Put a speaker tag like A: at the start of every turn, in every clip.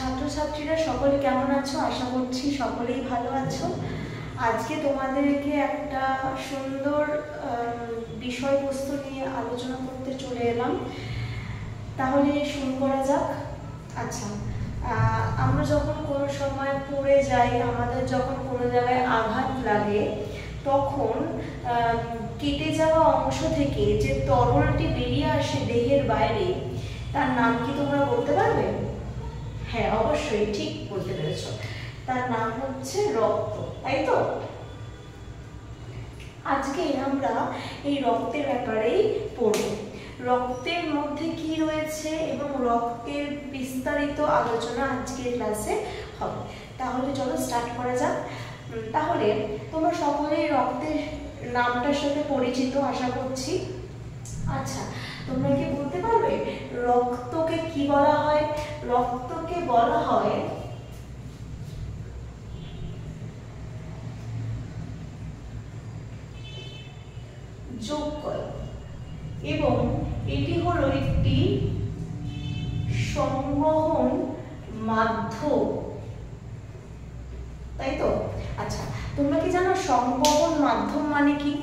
A: ছাত্রছাত্রীরা সকলে কেমন আছো? আশা করছি সকলেই ভালো আছো। আজকে তোমাদেরকে একটা সুন্দর বিষয়বস্তু নিয়ে আলোচনা করতে চলে এলাম। তাহলে শুরু করা যাক। আচ্ছা, আমরা যখন কোনো সময় পড়ে যাই, আমাদের যখন কোনো জায়গায় আঘাত লাগে, তখন কেটে যাওয়া অংশ থেকে যে তরলটি বেরিয়ে আসে দেহের বাইরে, তার নাম কি তোমরা বলতে পারবে? হ্যাঁ, অবশ্যই ঠিক বলতে পেরেছ। তার নাম হচ্ছে রক্ত, তাই তো? আজকে আমরা এই রক্তের ব্যাপারেই পড়ব। রক্তের মধ্যে কি রয়েছে এবং রক্তের বিস্তারিত আলোচনা আজকের ক্লাসে হবে। তাহলে চলো স্টার্ট করা যাক। তাহলে তোমরা সকলেই রক্তের নামটার সাথে পরিচিত আশা করছি। আচ্ছা, তোমরা কি বলতে পারবে রক্তকে কি বলা হয়? রক্তকে বলা হয় যোগকলা, এবং এটি হলো একটি সংবহন মাধ্যম, তাই তো? আচ্ছা, তোমরা কি জানো সংবহন মাধ্যম মানে কি?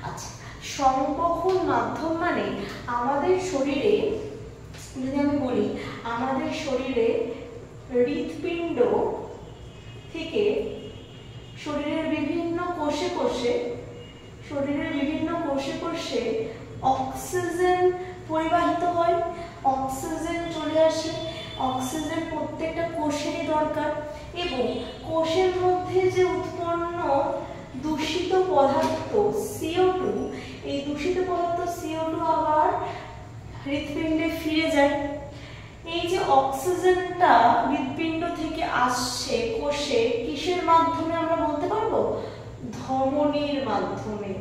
A: আচ্ছা, সংবহন মাধ্যম মানে আমাদের শরীরে, যদি আমি বলি, আমাদের শরীরে হৃৎপিণ্ড থেকে শরীরের বিভিন্ন কোষে কোষে অক্সিজেন পরিবাহিত হয়, অক্সিজেন চলে আসে। অক্সিজেন প্রত্যেকটা কোষেরই দরকার, এবং কোষের মধ্যে যে উৎপন্ন দূষিত পদার্থ CO2, এই দূষিত পদার্থ CO2 আবার হৃৎপিণ্ডে ফিরে যায়। এই যে অক্সিজেনটা হৃৎপিণ্ড থেকে আসছে কোষে, কিসের মাধ্যমে আমরা বলতে পারবো? ধমনীর মাধ্যমে।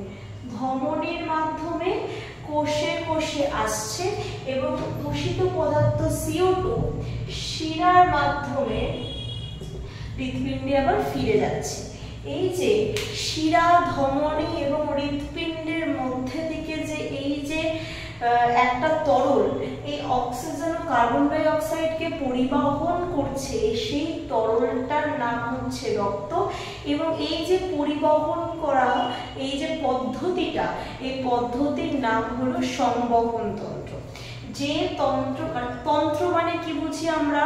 A: ধমনীর মাধ্যমে কোষে কোষে আসছে, এবং দূষিত পদার্থ CO2 শিরার মাধ্যমে হৃৎপিণ্ডে আবার ফিরে যাচ্ছে। এই যে শিরা, ধমনী এবং হৃৎপিণ্ডের মধ্যে থেকে যে এই যে একটা তরল এই অক্সিজেন ও কার্বন ডাই অক্সাইডকে পরিবহন করছে, সেই তরলটার নাম হচ্ছে রক্ত। এবং এই যে পরিবহন করা এই যে পদ্ধতিটা, এই পদ্ধতির নাম হলো সংবহন তন্ত্র। যে তন্ত্র মানে কি বুঝি আমরা?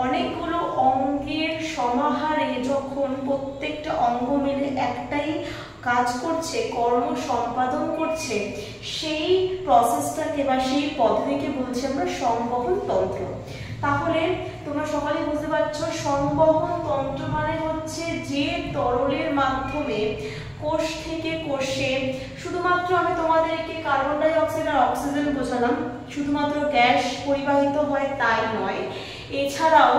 A: অনেকগুলো অঙ্গের সমাহারে যখন প্রত্যেকটা অঙ্গ মিলে একটাই কাজ করছে, কর্ম সম্পাদন করছে, সেই প্রসেসটাকে বা সেই পদ্ধতিকে বলছি আমরা সংবহন তন্ত্র। তাহলে তোমরা সকলেই বুঝতে পারছো, সংবহন তন্ত্র মানে হচ্ছে যে তরলের মাধ্যমে কোষ থেকে কোষে, শুধুমাত্র আমি তোমাদেরকে কার্বন ডাই অক্সাইড আর অক্সিজেন বোঝালাম, শুধুমাত্র গ্যাস পরিবাহিত হয় তাই নয়, এছাড়াও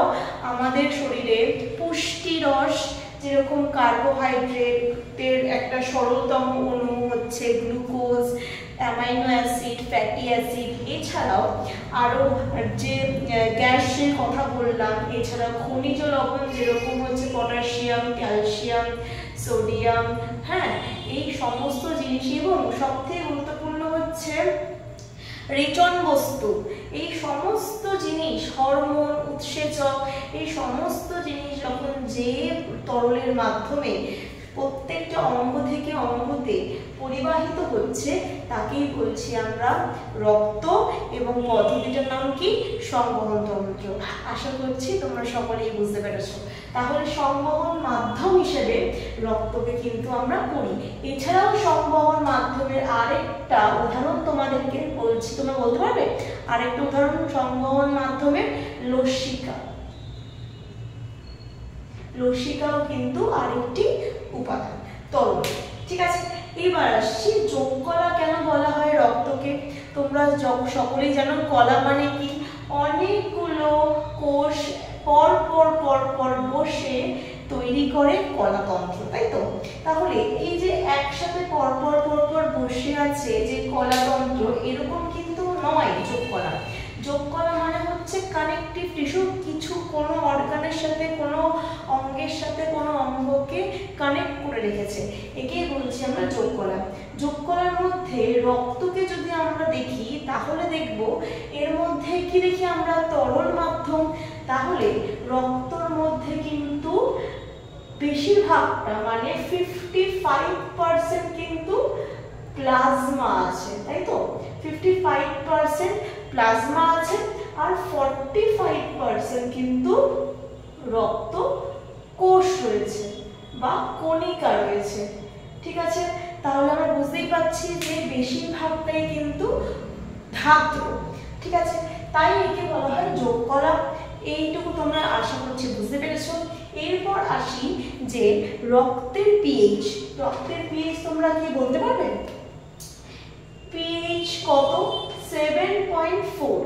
A: আমাদের শরীরে পুষ্টিরস, যেরকম কার্বোহাইড্রেটের একটা সরলতম অণু হচ্ছে glucose, amino acid, fatty acid, এছাড়াও আরও যে গ্যাসের কথা বললাম, এছাড়াও খনিজ লবণ যেরকম হচ্ছে পটাশিয়াম, ক্যালসিয়াম, সোডিয়াম, হ্যাঁ, এই সমস্ত জিনিস, এবং সবথেকে গুরুত্বপূর্ণ হচ্ছে রেচন বস্তু, এই সমস্ত জিনিস, হরমোন, উৎসেচক, এই সমস্ত জিনিস যখন যে তরলের মাধ্যমে প্রত্যেকটা অঙ্গ থেকে অঙ্গতে পরিবাহিত হচ্ছে, তাকেই বলছি আমরা রক্ত, এবং পদ্ধতিটার নাম কি? সংবহন তন্ত্র। আশা করছি তোমরা সকলেই বুঝতে পেরেছো। তাহলে সংবহন মাধ্যম হিসেবে রক্তকে কিন্তু আমরা পড়ি। এছাড়াও সংবহন মাধ্যমের আরেকটা উদাহরণ তোমাদেরকে বলছি, তোমরা বলতে পারবে আরেকটা উদাহরণ সংবহন মাধ্যমের? লসিকা। লসিকাও কিন্তু আরেকটি উপাদান, তরল। ঠিক আছে, এবার আসছি যোগকলা। কেন বলা হয় রক্তকে? তোমরা সকলেই জানো কলা মানে কি? অনেকগুলো কোষ পর পর পর পর বসে তৈরি করে কলাতন্ত্র, তাই তো? তাহলে এই যে একসাথে পর পর পর পর বসে আছে যে কলাতন্ত্র, এরকম কিন্তু নয় যোগকলা। যোগকলা মানে হচ্ছে কানেকটিভ টিস্যু, কিছু কোনো অর্গানের সাথে, কোনো অঙ্গের সাথে কোনো অঙ্গকে কানেক্ট করে রেখেছে, একেই বলছি আমরা যোগকলা। যোগকলার মধ্যে রক্তকে যদি আমরা দেখি, তাহলে দেখব এর মধ্যে কি দেখি আমরা? তরল মাধ্যম। তাহলে রক্তর মধ্যে কিন্তু বেশিরভাগটা মানে 55% কিন্তু প্লাজমা আছে, তাই তো? 55% প্লাজমা আছে আর 45% কিন্তু রক্ত কোষ রয়েছে বা কণিকা রয়েছে, ঠিক আছে? তাহলে আমরা বুঝতেই পারছি যে বেশিরভাগটাই কিন্তু ধাত্র, ঠিক আছে? তাই একে বলা হয় যোগ কলা। এইটুকু তোমরা আশা করছি বুঝতে পেরেছো। এরপর আসি যে রক্তের পিএইচ। রক্তের পিএইচ তোমরা কি বলতে পারবে? পিএইচ কত? 7.4।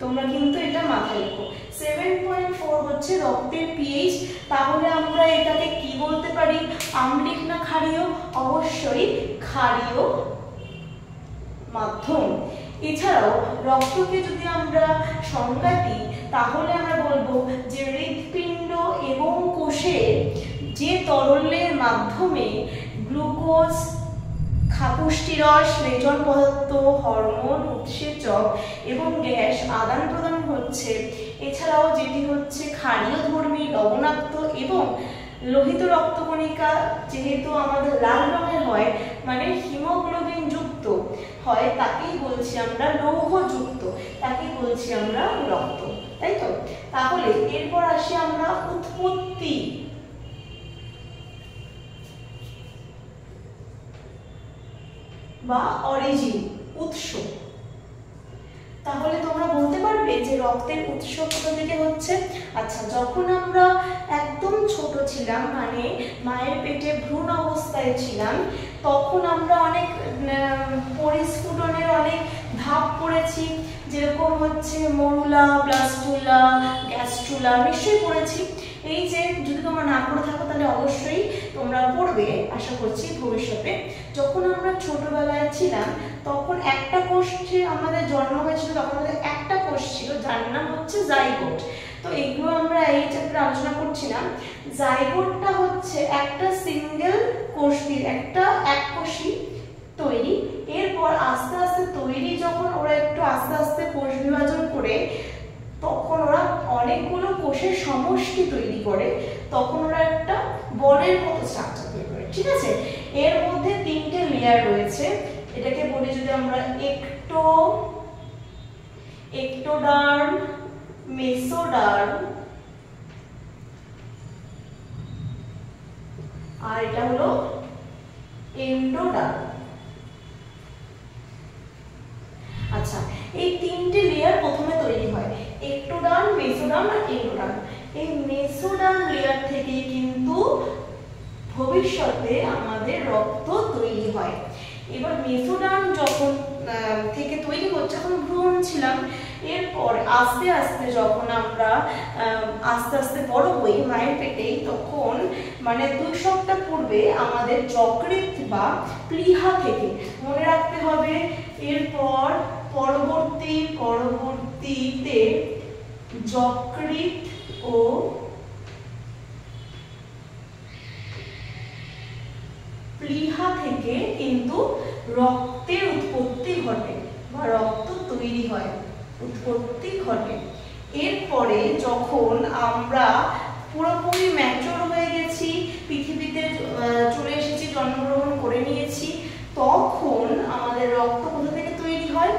A: তোমরা কিন্তু এটা মাথায় রেখো, 7.4 হচ্ছে রক্তের পিএইচ। তাহলে আমরা এটাকে কি বলতে পারি? আম্লিক না ক্ষারীয়? অবশ্যই ক্ষারীয় মাধ্যম। এছাড়াও রক্তকে যদি আমরা সংজ্ঞা দিই তাহলে আমরা বলবো যে হৃৎপিণ্ড এবং কোষে যে তরলের মাধ্যমে গ্লুকোজ, পুষ্টিরস, রেচন পদার্থ, হরমোন, উৎসেচক এবং গ্যাস আদান প্রদান হচ্ছে, এছাড়াও যেটি হচ্ছে ক্ষারীয়ধর্মী, লবণাক্ত এবং লোহিত রক্তকণিকা যেহেতু আমাদের লাল রঙের হয় মানে হিমোগ্লোবিন যুক্ত হয়, তাকেই বলছি আমরা লৌহযুক্ত, তাকেই বলছি আমরা রক্ত, তাই তো? তাহলে এরপর আসি আমরা উৎপত্তি। বা অরিজিন, উৎস। তাহলে তোমরা বলতে পারবে যে রক্তের উৎস কোথা থেকে হচ্ছে? আচ্ছা, যখন আমরা একদম ছোট ছিলাম মানে মায়ের পেটে ভ্রূণ অবস্থায় ছিলাম, তখন আমরা অনেক পরিস্ফুটনের অনেক ধাপ পড়েছি, যেরকম হচ্ছে মরুলা, ব্লাস্টুলা, গ্যাস্ট্রুলা, নিশ্চয়ই পড়েছি। এই যে যদি তোমরা না পড়ে থাকো তাহলে অবশ্যই তোমরা পড়বে আশা করছি ভবিষ্যতে। যখন আমরা ছোটবেলায় ছিলাম তখন একটা কোষে আমাদের জন্ম হয়েছিল, তখন আমাদের একটা কোষ ছিল যার নাম হচ্ছে জাইগোট। তো এগুলো আমরা এই চ্যাপ্টারে আলোচনা করছি না। জাইগোটটা হচ্ছে একটা সিঙ্গেল কোষ দিয়ে, একটা এককোষী তৈরি। এরপর আস্তে আস্তে তৈরি যখন ওরা একটু আস্তে আস্তে কোষ বিভাজন করে তখন ওরা অনেকগুলো কোষের সমষ্টি তৈরি করে, তখন ওরা একটা বলের মতো স্ট্রাকচার তৈরি করে, ঠিক আছে? এর মধ্যে তিনটে লেয়ার রয়েছে। এটাকে বলি যদি আমরা একটোডার্ম, মেসোডার্ম আর এটা হলো এন্ডোডার্ম। আচ্ছা, এই তিনটে লেয়ার প্রথমে তৈরি হয়, একটোডার্ম, মেসোডার্ম আর এন্ডোডার্ম। এই মেসোডার্ম লেয়ার থেকে কিন্তু ভবিষ্যতে আমাদের রক্ত তৈরি হয়। এবার মেসোডার্ম যখন থেকে তৈরি হচ্ছে, যখন ভ্রূণ ছিলাম, এরপর আস্তে আস্তে যখন আমরা আস্তে আস্তে বড় হই মায়ের পেটেই, তখন মানে 2 সপ্তাহ পূর্বে আমাদের যকৃৎ বা প্লীহা থেকে, মনে রাখতে হবে, এরপর পরবর্তীতে যকৃৎ ও প্লীহা থেকে কিন্তু রক্তের উৎপত্তি ঘটে বা রক্ত তৈরি হয়, উৎপত্তি ঘটে। এরপরে যখন আমরা পুরোপুরি ম্যাচিওর হয়ে গেছি, পৃথিবীতে চলে এসেছি, জন্মগ্রহণ করে নিয়েছি, তখন আমাদের রক্ত কোথা থেকে তৈরি হয়?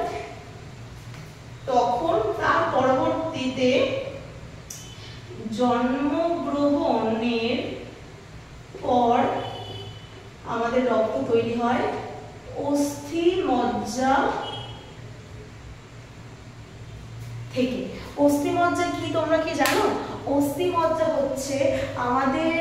A: তখন তার পরবর্তীতে জন্মগ্রহণের পর আমাদের রক্ত তৈরি হয় অস্থিমজ্জা থেকে। অস্থিমজ্জা কি তোমরা কি জানো? অস্থিমজ্জা হচ্ছে আমাদের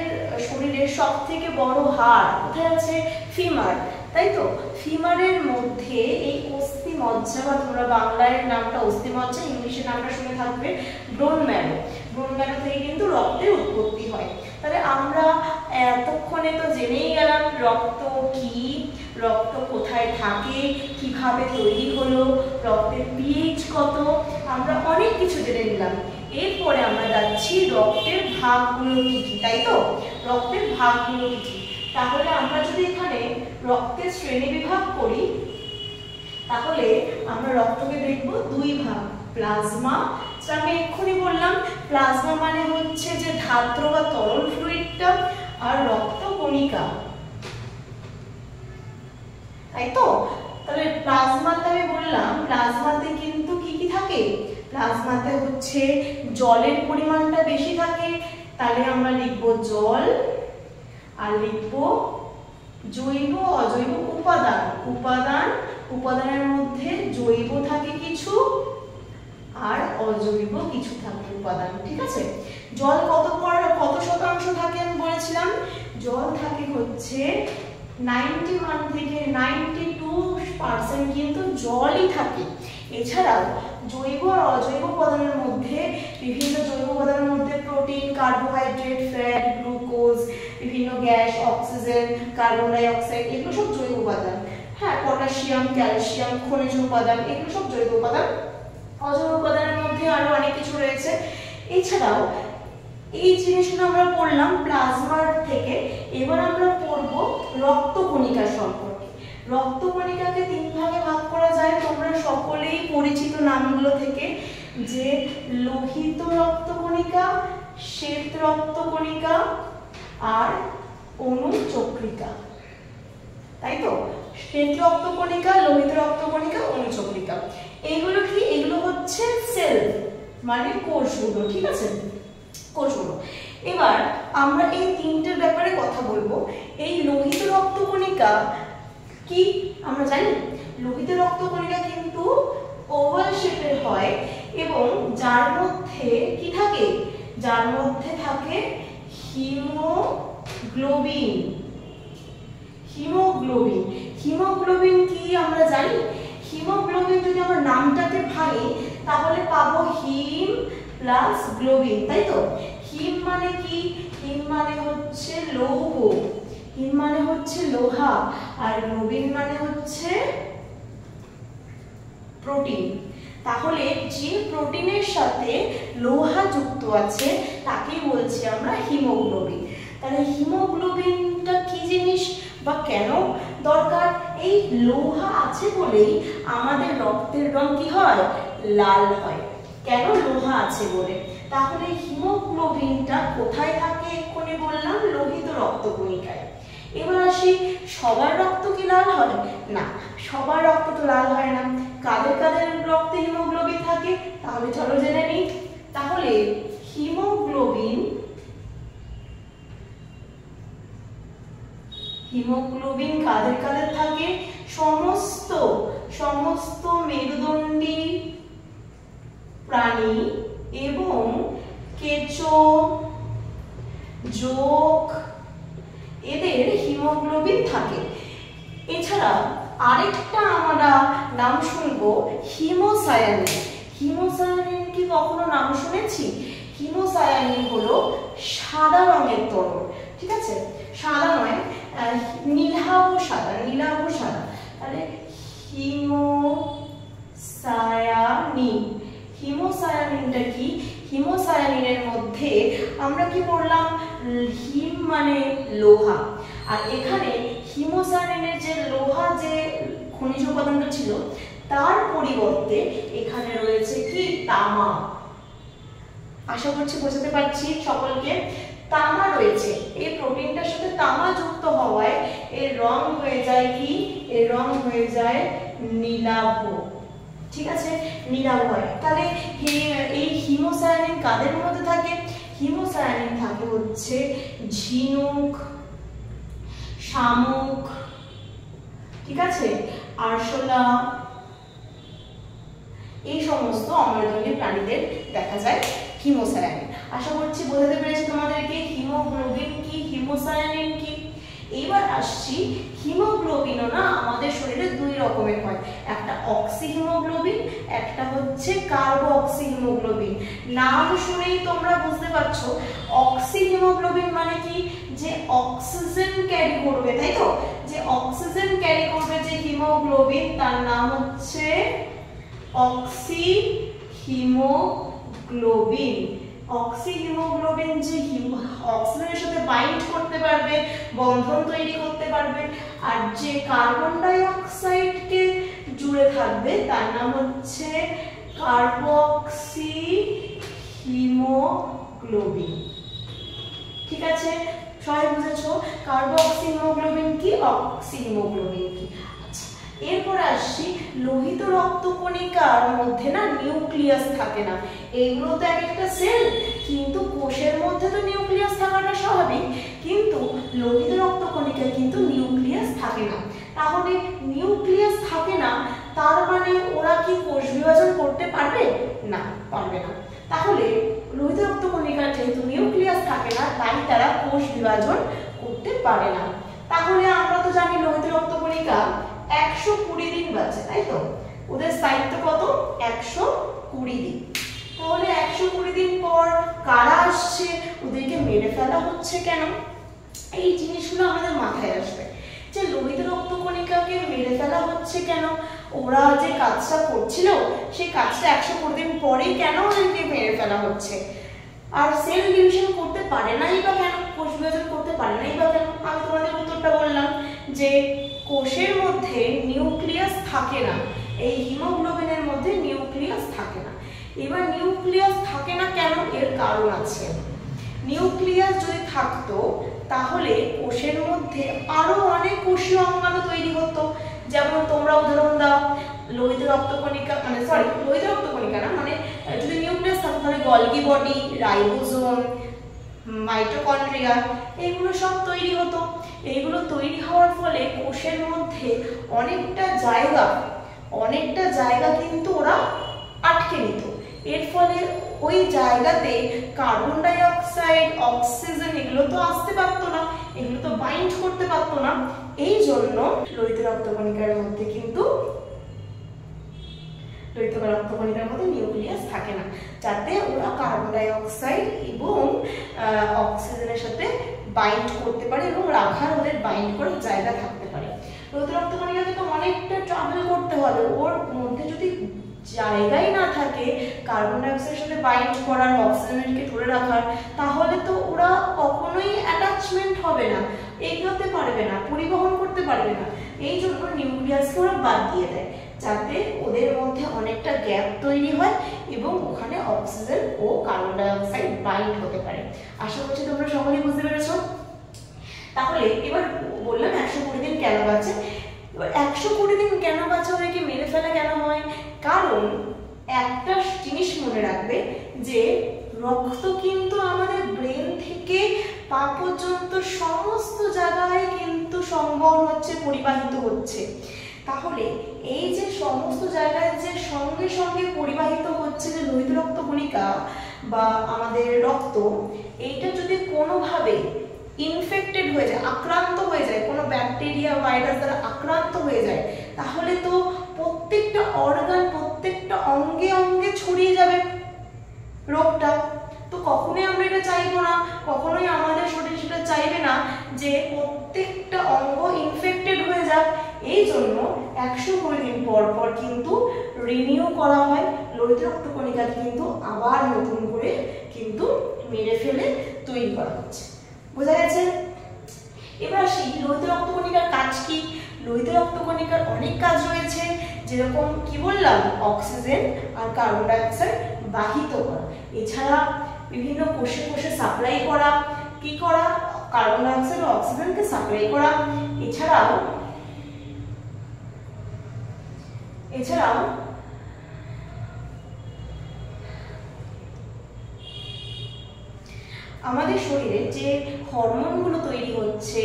A: শরীরের সবথেকে বড় হাড়, কোথায় আছে? ফিমার, তাই তো? ফিমারের মধ্যে এই অস্থিমজ্জা, বা তোমরা বাংলায় নামটা অস্থিমজ্জা, ইংলিশের নামটা শুনে থাকবে বোন ম্যারো। বোন ম্যারো থেকে কিন্তু রক্তের উৎপত্তি হয়। তাহলে আমরা এতক্ষণে তো জেনেই গেলাম রক্ত কি, রক্ত কোথায় থাকে, কিভাবে তৈরি হলো, রক্তের পিএইচ কত, আমরা অনেক কিছু জেনে নিলাম। এরপরে আমরা যাচ্ছি রক্তের ভাগগুলো কি কি, তাই তো? রক্তের ভাগগুলো কি কি? তাহলে আমরা যদি এখানে রক্তের শ্রেণী বিভাগ করি তাহলে আমরা রক্তকে দেখব 2 ভাগ, প্লাজমা, আমি এক্ষুনি বললাম প্লাজমা মানে হচ্ছে যে ধাত্র বা তরল ফ্লুইডটা, আর রক্ত কণিকা, তাই তো? তাহলে প্লাজমাতে আমি বললাম প্লাজমাতে কিন্তু কি কি থাকে, প্লাজমাতে হচ্ছে জলের পরিমাণটা বেশি থাকে, তাহলে আমরা লিখব জল, আর লিখব জৈব অজৈব উপাদান। উপাদানের মধ্যে জৈব থাকে কিছু আর অজৈব কিছু থাকে উপাদান, ঠিক আছে? জল কত শতাংশ থাকে আমি বলেছিলাম, জল থাকে হচ্ছে 91 থেকে 92% কিন্তু জলই থাকে। এছাড়াও জৈব আর অজৈব উপাদানের মধ্যে বিভিন্ন জৈব উপাদানের মধ্যে প্রোটিন, কার্বোহাইড্রেট, ফ্যাট, গ্লুকোজ, বিভিন্ন gas, oxygen, carbon die oxide, এগুলো সব জৈব উপাদান। হ্যাঁ, পটাশিয়াম, ক্যালসিয়াম, খনিজ উপাদান, এগুলো সব জৈব উপাদান। অজৈব উপাদানের মধ্যে আরো অনেক কিছু রয়েছে। এছাড়াও এই জিনিসগুলো আমরা পড়লাম প্লাজমার থেকে। এবার আমরা পড়ব রক্তকণিকা সম্পর্কে। রক্তকণিকাকে তিন ভাগে ভাগ করা যায়, তোমরা সকলেই পরিচিত নামগুলো থেকে, যে লোহিত রক্তকণিকা, শ্বেত রক্তকণিকা আর অনুচক্রিকা, তাই তো? শ্বেত রক্তকণিকা, লোহিত রক্তকণিকা, অনুচক্রিকা, এগুলো কি? এগুলো হচ্ছে সেল মানে কোষগুলো, ঠিক আছে? কোষগুলো। এবার আমরা এই তিনটের ব্যাপারে কথা বলবো। এই লোহিত রক্তকণিকা কি আমরা জানি? লোহিত রক্তকণিকা কিন্তু ওভাল শেপের হয় এবং যার মধ্যে কি থাকে? যার মধ্যে থাকে হিমোগ্লোবিন। হিমোগ্লোবিন হিমোগ্লোবিন কি আমরা জানি? হিমোগ্লোবিন যদি আমরা নামটাকে ভাঙি তাহলে পাবো হিম প্লাস গ্লোবিন, তাই তো? হিম মানে কি? হিম মানে হচ্ছে লৌহ, হিম মানে হচ্ছে লোহা, আর গ্লোবিন মানে হচ্ছে প্রোটিন। তাহলে যে প্রোটিনের সাথে লোহা যুক্ত আছে তাকেই বলছি আমরা হিমোগ্লোবিন। তাহলে হিমোগ্লোবিনটা কি জিনিস বা কেন দরকার? এই লোহা আছে বলেই আমাদের রক্তের রং কি হয়? লাল হয়। কেন? লোহা আছে বলে। তাহলে হিমোগ্লোবিনটা কোথায় থাকে? এক্ষুনি বললাম লোহিত রক্তকণিকায়। এবার আসি, সবার রক্ত কি লাল হয়? না, সবার রক্ত তো লাল হয় না। কাদের কাদের রক্তে হিমোগ্লোবিন থাকে? তাহলে চলো জেনে নিই। তাহলে হিমোগ্লোবিন কাদের কাদের থাকে? সমস্ত মেরুদণ্ডী প্রাণী এবং কেঁচো, জোঁক, এদের হিমোগ্লোবিন থাকে। এছাড়া আরেকটা আমরা নাম শুনবো হিমোসায়ানিন। হিমোসায়ানিন কি কখনো নাম শুনেছি? হিমোসায়ানিন হলো সাদা রঙের তরল, ঠিক আছে? সাদা নয়, নীলাভ সাদা, নীলাভ সাদা। তাহলে হিমোসায়ানিনটা কি? হিমোসায়ানিনের মধ্যে আমরা কি পড়লাম? হিম মানে লোহা, আর এখানে হিমোসায়ানিনের যে লোহা যে খনিজ উপাদানটা ছিল তার পরিবর্তে এখানে রয়েছে কি? তামা। আশা করছি বোঝাতে পারছি সকলকে। তামা রয়েছে, এই প্রোটিনটার সাথে তামা যুক্ত হওয়ায় এর রং হয়ে যায় কি? এর রং হয়ে যায় নীলাভ, ঠিক আছে? নীলাভ হয়। তাহলে এই হিমোসায়ানিন কাদের মধ্যে থাকে? হিমোসায়ানিন থাকে হচ্ছে ঝিনুক, শামুক, ঠিক আছে, আরশোলা, এই সমস্ত অমেরুদণ্ডী প্রাণীদের দেখা যায় হিমোসায়ানিন। আশা করছি বোঝাতে পেরেছি তোমাদেরকে হিমোগ্লোবিন কি, হিমোসায়ানিন কি। এবার আসছি, হিমোগ্লোবিনও না আমাদের শরীরে দুই রকমের হয়, একটা অক্সি হিমোগ্লোবিন, একটা হচ্ছে কার্বো অক্সি হিমোগ্লোবিন। নাম শুনেই তোমরা বুঝতে পারছো অক্সি হিমোগ্লোবিন মানে কি? যে অক্সিজেন ক্যারি করবে, তাই তো? যে অক্সিজেন ক্যারি করবে যে হিমোগ্লোবিন তার নাম হচ্ছে অক্সি হিমোগ্লোবিন। অক্সি হিমোগ্লোবিন যে অক্সিজেনের সাথে বাইন্ড করতে পারবে, বন্ধন তৈরি করতে পারবে, আর যে কার্বন ডাই অক্সাইডকে জুড়ে থাকবে তার নাম হচ্ছে কার্বক্সি হিমোগ্লোবিন। হিমোগ্লোবিন। ঠিক আছে, সবাই বুঝেছো কার্বক্সি হিমোগ্লোবিন কি, অক্সি হিমোগ্লোবিন কি। আচ্ছা, এরপরে আসছি লোহিত রক্তকণিকার মধ্যে না নিউক্লিয়াস থাকে না। এইগুলো তো একটা সেল, কিন্তু কোষের মধ্যে তো নিউক্লিয়াস থাকাটা স্বাভাবিক, কিন্তু লোহিত রক্তকণিকায় কিন্তু নিউক্লিয়াস থাকে না। তাহলে নিউক্লিয়াস থাকে না, তার মানে ওরা কি কোষ বিভাজন করতে পারবে না? পারবে না। তাহলে লোহিত রক্তকণিকার যেহেতু নিউক্লিয়াস থাকে না, তাই তারা কোষ বিভাজন করতে পারে না। তাহলে আমরা তো জানি লোহিত রক্তকণিকা 120 দিন বাঁচে, তাই তো? ওদের স্থায়িত্ব কত? 120 দিন। তাহলে 120 দিন পর কারা আসছে? ওদেরকে মেরে ফেলা হচ্ছে কেন? এই জিনিসগুলো আমাদের মাথায় আসবে যে লোহিত রক্তকণিকাকে মেরে ফেলা হচ্ছে কেন, ওরা যে কাজটা করছিল সেই কাজটা 120 দিন পরেই কেন ওদেরকে মেরে ফেলা হচ্ছে, আর সেল ডিভিশন করতে পারে নাই বা কেন, কোষ বিভাজন করতে পারে নাই বা কেন? আমি তোমাদের উত্তরটা বললাম যে কোষের মধ্যে নিউক্লিয়াস থাকে না, এই হিমোগ্লোবিনের মধ্যে নিউক্লিয়াস থাকে না। এবার নিউক্লিয়াস থাকে না কেন, এর কারণ আছে। নিউক্লিয়াস যদি থাকতো তাহলে কোষের মধ্যে আরো অনেক কোষীয় অঙ্গাণু তৈরি হতো। যেমন তোমরা উদাহরণ দাও, লোহিত রক্তকণিকা লোহিত রক্তকণিকা না, মানে যদি নিউক্লিয়াস থাকতো তাহলে গলগি বডি, রাইবোজোম, মাইটোকন্ড্রিয়া, এগুলো সব তৈরি হতো। এইগুলো তৈরি হওয়ার ফলে কোষের মধ্যে অনেকটা জায়গা কিন্তু ওরা আটকে নিত। এর ফলে ওই জায়গাতে কার্বন ডাই অক্সাইড, অক্সিজেন এগুলো তো আসতে পারতো না, এগুলো তো বাইন্ড করতে পারতো না। এই জন্য লোহিত রক্তকণিকার মধ্যে নিউক্লিয়াস থাকে না, যাতে ওরা কার্বন ডাই অক্সাইড এবং অক্সিজেনের সাথে বাইন্ড করতে পারে এবং রাখার ওদের বাইন্ড করার জায়গা থাকতে পারে। লোহিত রক্তকণিকাকে তো অনেকটা ট্রাভেল করতে হবে, ওর মধ্যে যদি জায়গাই না থাকে কার্বন ডাই অক্সাইডের সাথে বাইন্ড করার, অক্সিজেনকে ধরে রাখার, তাহলে তো ওরা কখনোই অ্যাটাচমেন্ট হবে না, এগোতে পারবে না, পরিবহন করতে পারবে না। এই জন্য নিউক্লিয়াসকে ওরা বাদ দিয়ে দেয়, যাতে ওদের মধ্যে অনেকটা গ্যাপ তৈরি হয় এবং ওখানে অক্সিজেন ও কার্বন ডাই অক্সাইড বাইন্ড হতে পারে। আশা করছি তোমরা সকলেই বুঝতে পেরেছো। তাহলে এবার বললাম 120 দিন কেন বাঁচে। 120 দিন কেন বাঁচে, ওদেরকে মেরে ফেলা কেন হয়? কারণ একটা জিনিস মনে রাখবে যে রক্ত কিন্তু আমাদের ব্রেন থেকে পা পর্যন্ত সমস্ত জায়গায় কিন্তু সংবহন হচ্ছে, পরিবাহিত হচ্ছে। তাহলে এই যে সমস্ত জায়গায় যে সঙ্গে সঙ্গে পরিবাহিত হচ্ছে যে লোহিত রক্তকণিকা বা আমাদের রক্ত, এইটা যদি কোনোভাবে ইনফেক্টেড হয়ে যায়, আক্রান্ত হয়ে যায়, কোনো ব্যাকটেরিয়া ভাইরাস দ্বারা আক্রান্ত হয়ে যায়, তাহলে তো প্রত্যেকটা অর্গান, প্রত্যেকটা অঙ্গে অঙ্গে ছড়িয়ে যাবে রোগটা। তো কখনোই আমরা এটা চাইবো না, কখনোই আমাদের শরীর সেটা চাইবে না যে প্রত্যেকটা অঙ্গ ইনফেক্টেড হয়ে যাক। এই জন্য 120 দিন পর পর কিন্তু রিনিউ করা হয়, লোহিত রক্তকণিকাকে কিন্তু আবার নতুন করে কিন্তু মেরে ফেলে তৈরি করা হচ্ছে। বোঝা গেছে? এবার আসি লোহিত রক্তকণিকার কাজ কি। লোহিত রক্তকণিকার অনেক কাজ রয়েছে, যেরকম কি বললাম, অক্সিজেন আর কার্বন ডাই অক্সাইড বাহিত করা, এছাড়া বিভিন্ন কোষে কোষে সাপ্লাই করা, কি করা, কার্বন ডাই অক্সাইড ও অক্সিজেনকে সাপ্লাই করা, এছাড়াও আমাদের শরীরে যে হরমোনগুলো তৈরি হচ্ছে,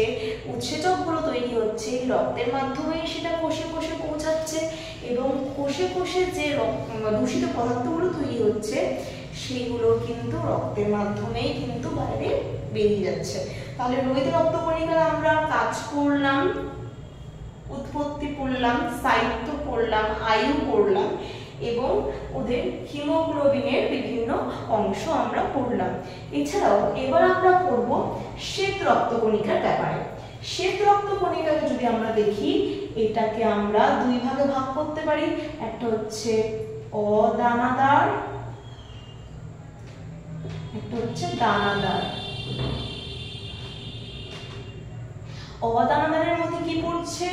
A: উৎসেচকগুলো তৈরি হচ্ছে, রক্তের মাধ্যমেই সেটা কোষে কোষে পৌঁছাচ্ছে এবং কোষে কোষে যে দূষিত পদার্থগুলো তৈরি হচ্ছে সেইগুলো কিন্তু রক্তের মাধ্যমেই কিন্তু বাইরে বেরিয়ে যাচ্ছে। তাহলে লোহিত রক্তকণিকার আমরা কাজ পড়লাম, উৎপত্তি পড়লাম, স্থায়িত্ব পড়লাম, আয়ু পড়লাম এবং ওদের হিমোগ্লোবিনের বিভিন্ন অংশ আমরা পড়লাম। এছাড়াও এবার আমরা পড়ব শ্বেত রক্তকণিকার ব্যাপারে। শ্বেত রক্তকণিকাকে যদি আমরা দেখি, এটাকে আমরা দুই ভাগে ভাগ করতে পারি, একটা হচ্ছে অদানাদার, একটা হচ্ছে দানাদার। অদানাদারের মধ্যে কি পড়ছে?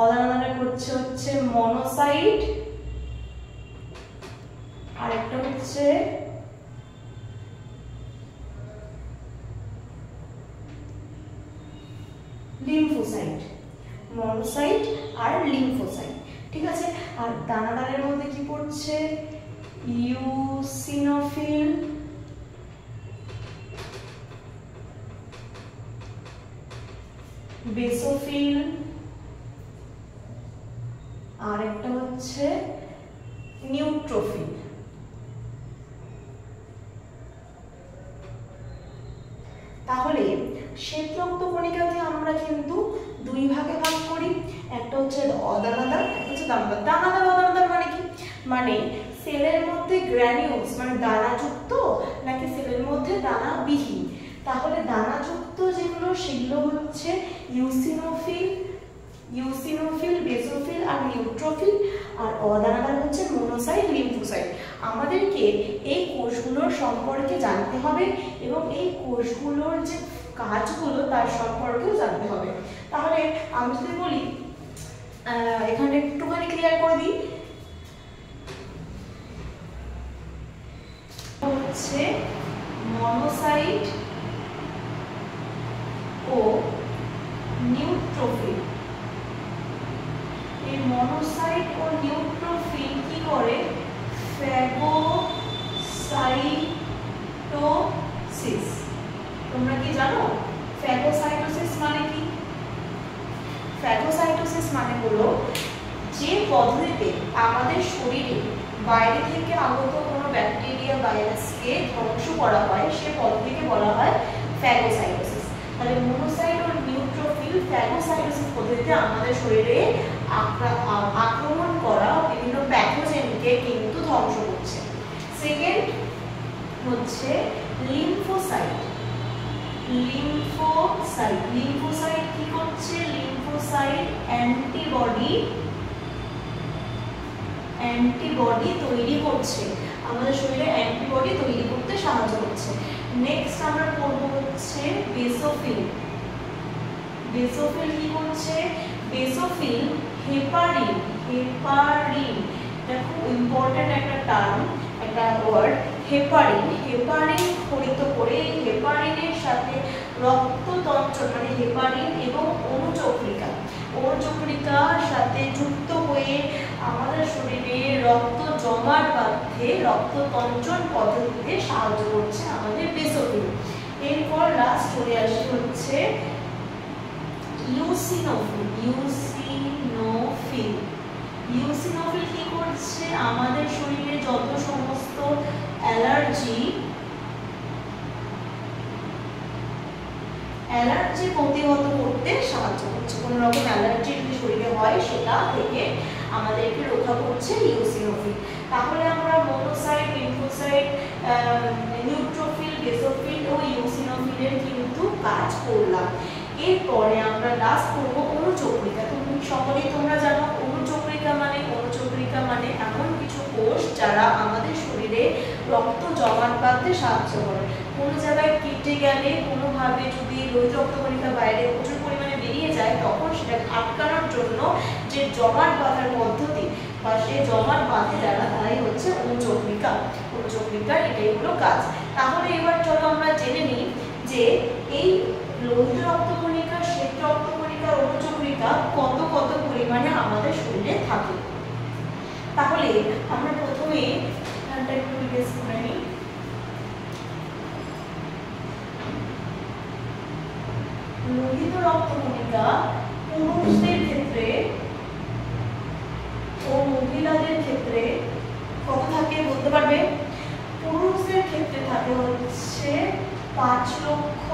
A: অদানাদারে পড়ছে হচ্ছে মনোসাইট, আর একটা হচ্ছে লিম্ফোসাইট, মনোসাইট আর লিম্ফোসাইট। ঠিক আছে, আর দানাদারের মধ্যে কি পড়ছে? ইউসিনোফিল, বেসোফিল, আর একটা হচ্ছে নিউট্রোফিল। তাহলে শ্বেত রক্তকণিকাকে আমরা কিন্তু দুই ভাগে ভাগ করি, একটা হচ্ছে অদানাদার, একটা হচ্ছে দানাদার। দানাদার অদানাদার মানে কি? মানে সেলের মধ্যে গ্র্যানিউলস মানে দানাযুক্ত নাকি সেলের মধ্যে দানাবিহীন। তাহলে দানাযুক্ত যেগুলো সেগুলো হচ্ছে ইউসিনোফিল, বেসোফিল আর নিউট্রোফিল, আর অদানাদার হচ্ছে মনোসাইট, লিম্ফোসাইট। আমাদেরকে এই কোষগুলোর সম্পর্কে জানতে হবে এবং এই কোষগুলোর যে কাজগুলো তার সম্পর্কেও জানতে হবে। তাহলে আমি যদি বলি, এখানে একটুখানি ক্লিয়ার করে দিই, হচ্ছে মনোসাইট ও নিউট্রোফিল। এই মনোসাইট ও নিউট্রোফিল কি করে? ফ্যাগোসাইটোসিস। তোমরা কি জানো ফ্যাগোসাইটোসিস মানে কি? ফ্যাগোসাইটোসিস মানে হলো যে পদ্ধতিতে আমাদের শরীরে বাইরে থেকে আগত কোনো ব্যাকটেরিয়া ভাইরাসকে ধ্বংস করা হয় সে পদ্ধতিকে বলা হয় ফ্যাগোসাইটোসিস। তাহলে মনোসাইট ও নিউট্রোফিল ফ্যাগোসাইটোসিস পদ্ধতিতে আমাদের শরীরে আক্রমণ করা বিভিন্ন প্যাথোজেনকে কিন্তু ধ্বংস করছে। সেকেন্ড হচ্ছে লিম্ফোসাইট। লিম্ফোসাইট কি করছে? লিম্ফোসাইট অ্যান্টিবডি তৈরি করছে, আমাদের শরীরে অ্যান্টিবডি তৈরি করতে সাহায্য করছে। নেক্সট আমরা পড়বো হচ্ছে বেসোফিল। বেসোফিল কি করছে? বেসোফিল হেপারিন, এটা খুব ইম্পর্টেন্ট একটা টার্ম, একটা ওয়ার্ড, হেপারিন খরিত করে হেপারিনের সাথে রক্ততঞ্চন মানে হেপারিন এবং অনুচক্রিকার সাথে যুক্ত হয়ে আমাদের শরীরে রক্ত জমাট বাঁধতে রক্ততঞ্চন পদ্ধতিতে সাহায্য করছে আমাদের বেসোফিল। এরপর লাস্ট চলে আসে হচ্ছে ইউসিনোফিল কি করছে? আমাদের শরীরে যত সমস্ত অ্যালার্জি প্রতিহত করতে সাহায্য করছে। কোনো রকম অ্যালার্জি যদি শরীরে হয় সেটা থেকে আমাদেরকে রক্ষা করছে ইউসিনোফিল। তাহলে আমরা মনোসাইট, লিম্ফোসাইট, নিউট্রোফিল, বেসোফিল ও ইউসিনোফিলের কিন্তু কাজ করলাম। এরপরে আমরা লাস্ট করব অনুচক্রিকা। তুমি সকলেই তোমরা জানো অনুচক্রিকা মানে এমন কিছু কোষ যারা আমাদের শরীরে রক্ত জমাট বাঁধতে সাহায্য করে। কোনো জায়গায় কেটে গেলে কোনোভাবে যদি লোহিত রক্তকণিকা বাইরে প্রচুর পরিমাণে বেরিয়ে যায় তখন সেটা আটকানোর জন্য যে জমাট বাঁধার পদ্ধতি বা সে জমাট বাঁধে যারা তারাই হচ্ছে অনুচক্রিকা। এটাই হলো কাজ। তাহলে এবার চলো আমরা জেনে নিই যে এই লোহিত রক্তকণিকা, শ্বেত রক্তকণিকা, অনুচক্রিকা কত পরিমাণে আমাদের শরীরে থাকে। তাহলে আমরা প্রথমে এখানটা একটু রিভাইজ করে নিই। লোহিত রক্তকণিকা পুরুষদের ক্ষেত্রে ও মহিলাদের ক্ষেত্রে কত থাকে বলতে পারবে? পুরুষদের ক্ষেত্রে থাকে হচ্ছে 5 লক্ষ,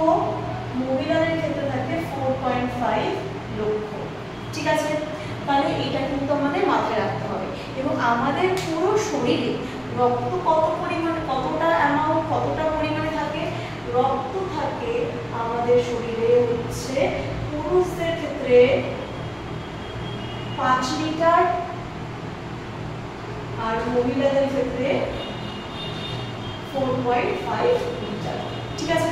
A: মহিলাদের ক্ষেত্রে থাকে 4.5 লক্ষ। ঠিক আছে, তাহলে এটা কিন্তু আমাদের মাথায় রাখতে হবে। এবং আমাদের পুরো শরীরে রক্ত কতটা পরিমাণে থাকে? রক্ত থাকে আমাদের শরীরে হচ্ছে পুরুষদের ক্ষেত্রে 5 লিটার আর মহিলাদের ক্ষেত্রে 4.5 লিটার। ঠিক আছে,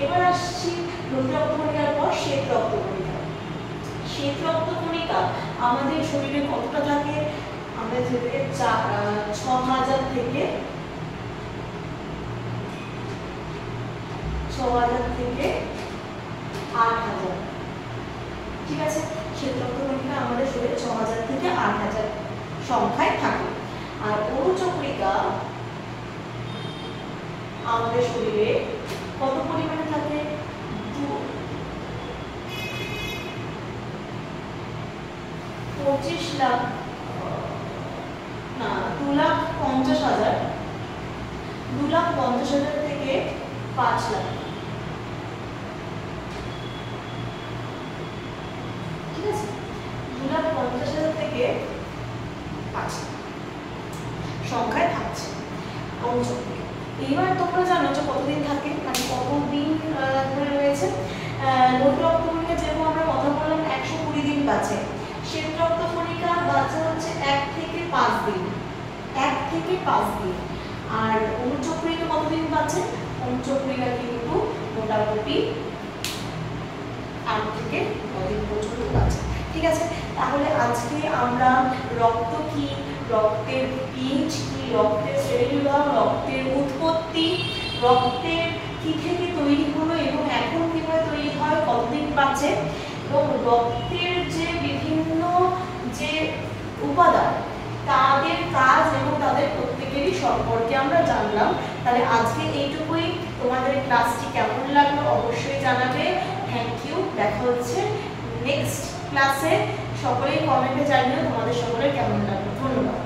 A: এবার আসছি লোহিত রক্তকণিকার পর শ্বেত রক্তকণিকা। শ্বেত রক্তকণিকা আমাদের শরীরে কতটা থাকে? আমাদের শরীরে 6000 থেকে 8000। ঠিক আছে। শ্বেত রক্তকণিকা আমাদের শরীরে 6000 থেকে 8000 সংখ্যায় থাকে। আর অনুচক্রিকা আমাদের শরীরে কত পরিমাণে থাকে? 2,50,000 থেকে 5 লাখ। ঠিক আছে, 2,50,000 থেকে 5 লাখ সংখ্যায় থাকছে অনুচক্রিকা। এইবার তোমরা জানো যে কতদিন থাকে, মানে কতদিন ধরে রয়েছে। লোহিত রক্তকণিকা যেরকম আমরা কথা বললাম 120 দিন বাঁচে, শ্বেত রক্তকণিকা বাঁচে হচ্ছে 1 থেকে 5 দিন, 1 থেকে 5 দিন। আর অনুচক্রিকা কতদিন বাঁচে? অনুচক্রিকা কিন্তু মোটামুটি 8 থেকে 9 দিন পর্যন্ত বাঁচে। ঠিক আছে, তাহলে আজকে আমরা রক্ত কি, রক্তের পিএইচ কি, রক্তের শ্রেণীবিভাগ, রক্তের উৎপত্তি, রক্তের কি থেকে তৈরি হলো এবং এখন কিভাবে তৈরি হয়, কতদিন বাঁচে, এবং রক্তের যে বিভিন্ন যে উপাদান তাদের কাজ এবং তাদের প্রত্যেকেরই সম্পর্কে আমরা জানলাম। তাহলে আজকে এইটুকুই। তোমাদের ক্লাসটি কেমন লাগলো অবশ্যই জানাবে। থ্যাংক ইউ, দেখা হচ্ছে নেক্সট ক্লাসে। সকলেই কমেন্টে জানিও তোমাদের সকলের কেমন লাগলো। ধন্যবাদ।